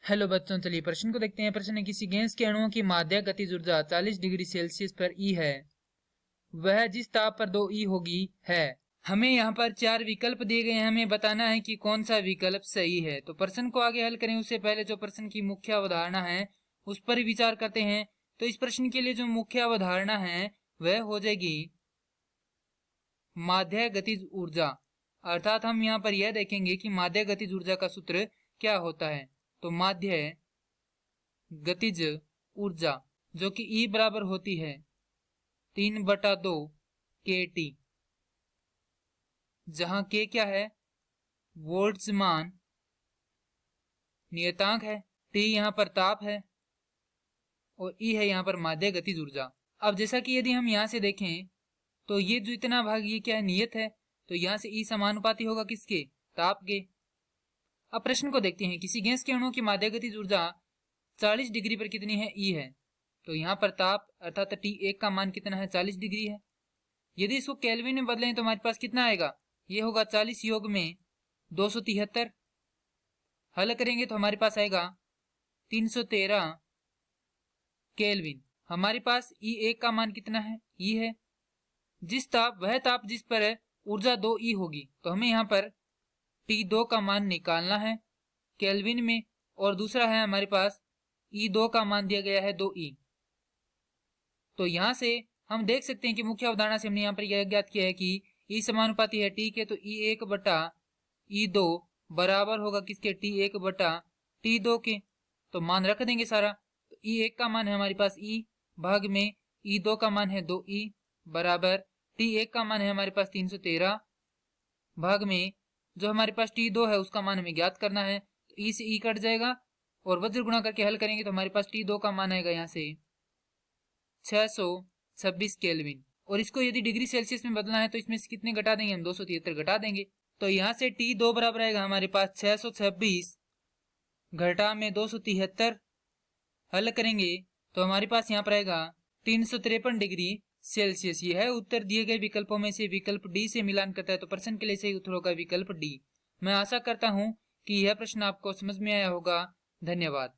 Hello बच्चों, चलिए प्रश्न को देखते हैं। प्रश्न है, किसी गैस के अणुओं की माध्य गतिज ऊर्जा 40 डिग्री सेल्सियस पर ई है, वह जिस ताप पर 2 ई होगी है। हमें यहाँ पर 4 विकल्प दिए गए हैं, हमें बताना है कि कौन सा विकल्प सही है। तो प्रश्न को आगे हल करें उससे पहले जो प्रश्न की मुख्य अवधारणा है उस पर ही विचार करते हैं। तो इस प्रश्न के लिए जो मुख्य अवधारणा है वह हो जाएगी माध्य गतिज ऊर्जा। अर्थात हम यहाँ पर यह देखेंगे कि माध्य गतिज ऊर्जा का सूत्र क्या होता है। तो माध्य गतिज ऊर्जा जो कि E बराबर होती है 3/2 kT, जहां K क्या है, बोल्ट्जमान नियतांक है, T यहां पर ताप है और E है यहां पर माध्य गतिज ऊर्जा। अब जैसा कि यदि हम यहां से देखें तो ये जो इतना भाग ये क्या है, नियत है, तो यहां से E समानुपाती होगा किसके, ताप के। अब प्रश्न को देखते हैं, किसी गैस के अणु की माध्य गतिज ऊर्जा 40 डिग्री पर कितनी है, E है। तो यहाँ पर ताप अर्थात T1 का मान कितना है, 40 डिग्री है। यदि इसको केल्विन में बदलें तो हमारे पास कितना आएगा, ये होगा 40 योग में 273। हल करेंगे तो हमारे पास आएगा 313 केल्विन। हमारे पास E1 का मान कितना है, E है। वह ताप जिस पर ऊर्जा 2E होगी, तो हमें यहाँ पर T2 का मान निकालना है केल्विन में, और दूसरा है हमारे पास E2 का मान दिया गया है 2E। तो यहां से हम देख सकते हैं कि मुख्य अवधारणा से हमने यहाँ पर यह ज्ञात किया है कि E समानुपाती है T के, तो E1 बटा E2 बराबर होगा किसके, T1 बटा T2 के। तो मान रख देंगे सारा। तो E1 का मान है हमारे पास E भाग में E2 का मान है 2E बराबर T1 का मान है हमारे पास 313 भाग में जो हमारे पास T2 है उसका मान हमें ज्ञात करना है। तो E से E कट जाएगा और वज्र गुणा करके हल करेंगे तो हमारे पास T2 का मान आएगा यहाँ से 626 केल्विन। और इसको यदि डिग्री सेल्सियस में बदलना है तो इसमें से कितने घटा देंगे हम, 273 घटा देंगे। तो यहाँ से T2 बराबर आएगा हमारे पास 626 घटा में 273। हल करेंगे तो हमारे पास यहाँ पर आएगा 353 डिग्री सेल्सियस। यह है उत्तर दिए गए विकल्पों में से विकल्प डी से मिलान करता है। तो प्रश्न के लिए सही उत्तर होगा विकल्प डी। मैं आशा करता हूं कि यह प्रश्न आपको समझ में आया होगा। धन्यवाद।